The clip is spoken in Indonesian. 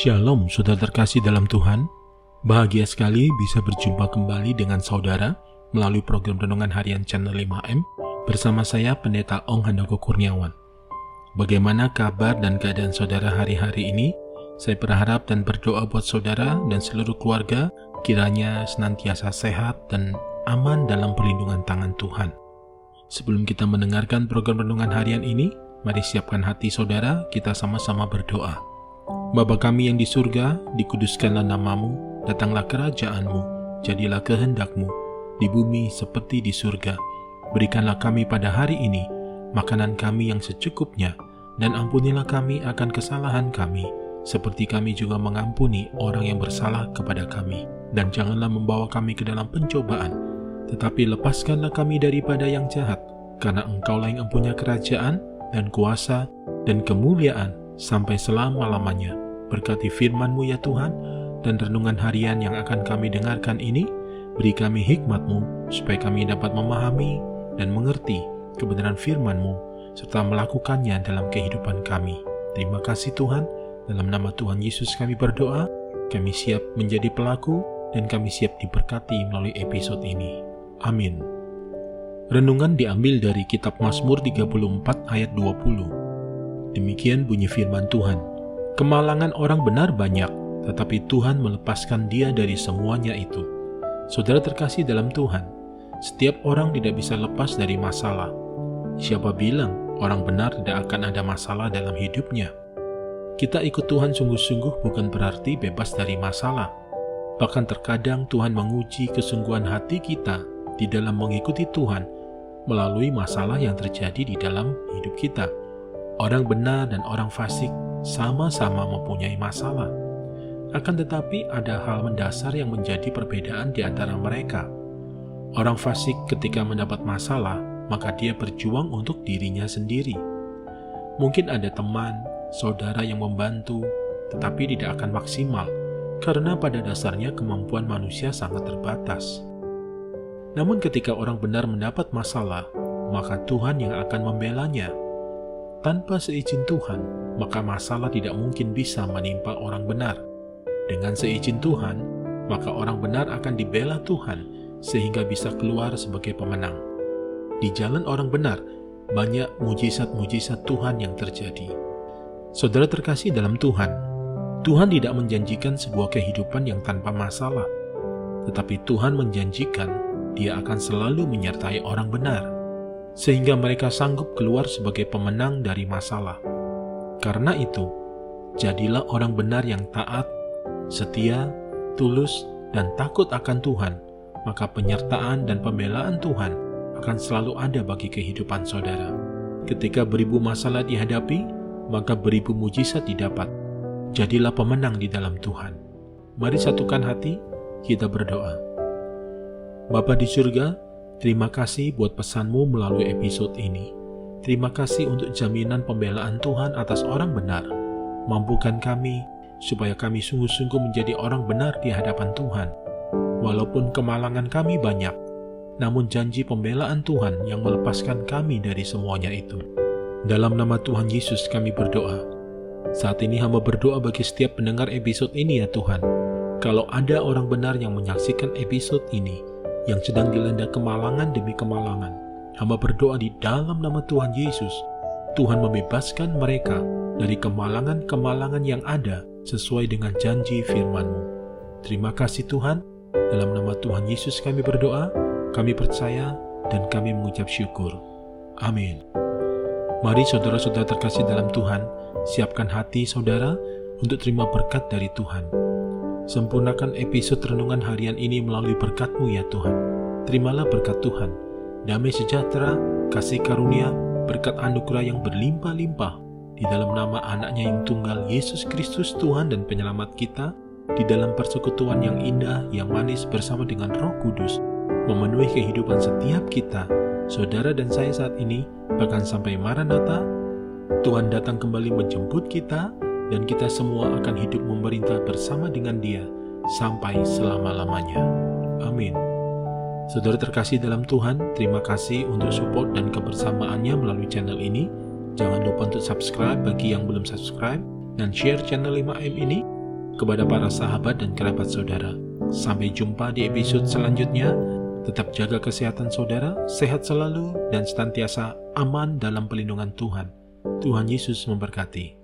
Shalom, saudara terkasih dalam Tuhan. Bahagia sekali bisa berjumpa kembali dengan saudara melalui program Renungan Harian Channel 5M bersama saya Pendeta Ong Handoko Kurniawan. Bagaimana kabar dan keadaan saudara hari-hari ini? Saya berharap dan berdoa buat saudara dan seluruh keluarga kiranya senantiasa sehat dan aman dalam perlindungan tangan Tuhan. Sebelum kita mendengarkan program Renungan Harian ini, mari siapkan hati saudara, kita sama-sama berdoa. Bapa kami yang di surga, dikuduskanlah namamu, datanglah kerajaanmu, jadilah kehendakmu, di bumi seperti di surga. Berikanlah kami pada hari ini makanan kami yang secukupnya, dan ampunilah kami akan kesalahan kami, seperti kami juga mengampuni orang yang bersalah kepada kami. Dan janganlah membawa kami ke dalam pencobaan, tetapi lepaskanlah kami daripada yang jahat, karena Engkaulah yang mempunyai kerajaan, dan kuasa, dan kemuliaan, sampai selama-lamanya. Berkati firman-Mu ya Tuhan, dan renungan harian yang akan kami dengarkan ini, beri kami hikmat-Mu, supaya kami dapat memahami dan mengerti kebenaran firman-Mu, serta melakukannya dalam kehidupan kami. Terima kasih Tuhan, dalam nama Tuhan Yesus kami berdoa, kami siap menjadi pelaku, dan kami siap diberkati melalui episode ini. Amin. Renungan diambil dari kitab Mazmur 34 ayat 20. Demikian bunyi firman Tuhan. Kemalangan orang benar banyak, tetapi Tuhan melepaskan dia dari semuanya itu. Saudara terkasih dalam Tuhan, setiap orang tidak bisa lepas dari masalah. Siapa bilang orang benar tidak akan ada masalah dalam hidupnya? Kita ikut Tuhan sungguh-sungguh bukan berarti bebas dari masalah. Bahkan terkadang Tuhan menguji kesungguhan hati kita di dalam mengikuti Tuhan melalui masalah yang terjadi di dalam hidup kita. Orang benar dan orang fasik sama-sama mempunyai masalah. Akan tetapi ada hal mendasar yang menjadi perbedaan di antara mereka. Orang fasik ketika mendapat masalah, maka dia berjuang untuk dirinya sendiri. Mungkin ada teman, saudara yang membantu, tetapi tidak akan maksimal, karena pada dasarnya kemampuan manusia sangat terbatas. Namun ketika orang benar mendapat masalah, maka Tuhan yang akan membelanya. Tanpa seizin Tuhan, maka masalah tidak mungkin bisa menimpa orang benar. Dengan seizin Tuhan, maka orang benar akan dibela Tuhan, sehingga bisa keluar sebagai pemenang. Di jalan orang benar, banyak mujizat-mujizat Tuhan yang terjadi. Saudara terkasih dalam Tuhan, Tuhan tidak menjanjikan sebuah kehidupan yang tanpa masalah, tetapi Tuhan menjanjikan Dia akan selalu menyertai orang benar, sehingga mereka sanggup keluar sebagai pemenang dari masalah. Karena itu, jadilah orang benar yang taat, setia, tulus, dan takut akan Tuhan, maka penyertaan dan pembelaan Tuhan akan selalu ada bagi kehidupan saudara. Ketika beribu masalah dihadapi, maka beribu mujizat didapat. Jadilah pemenang di dalam Tuhan. Mari satukan hati, kita berdoa. Bapa di surga, terima kasih buat pesan-Mu melalui episode ini. Terima kasih untuk jaminan pembelaan Tuhan atas orang benar. Mampukan kami supaya kami sungguh-sungguh menjadi orang benar di hadapan Tuhan. Walaupun kemalangan kami banyak, namun janji pembelaan Tuhan yang melepaskan kami dari semuanya itu. Dalam nama Tuhan Yesus kami berdoa. Saat ini hamba berdoa bagi setiap pendengar episode ini ya Tuhan. Kalau ada orang benar yang menyaksikan episode ini, yang sedang dilanda kemalangan demi kemalangan, hamba berdoa di dalam nama Tuhan Yesus, Tuhan membebaskan mereka dari kemalangan-kemalangan yang ada sesuai dengan janji firman-Mu. Terima kasih Tuhan, dalam nama Tuhan Yesus kami berdoa, kami percaya, dan kami mengucap syukur. Amin. Mari saudara-saudara terkasih dalam Tuhan, siapkan hati saudara untuk terima berkat dari Tuhan. Sempurnakan episode renungan harian ini melalui berkat-Mu ya Tuhan. Terimalah berkat Tuhan, damai sejahtera, kasih karunia, berkat anugerah yang berlimpah-limpah, di dalam nama anaknya yang tunggal, Yesus Kristus Tuhan dan Penyelamat kita, di dalam persekutuan yang indah, yang manis bersama dengan Roh Kudus, memenuhi kehidupan setiap kita, saudara dan saya saat ini, bahkan sampai Maranatha, Tuhan datang kembali menjemput kita, dan kita semua akan hidup memerintah bersama dengan Dia sampai selama-lamanya. Amin. Saudara terkasih dalam Tuhan, terima kasih untuk support dan kebersamaannya melalui channel ini. Jangan lupa untuk subscribe bagi yang belum subscribe, dan share channel 5M ini kepada para sahabat dan kerabat saudara. Sampai jumpa di episode selanjutnya. Tetap jaga kesehatan saudara, sehat selalu, dan senantiasa aman dalam pelindungan Tuhan. Tuhan Yesus memberkati.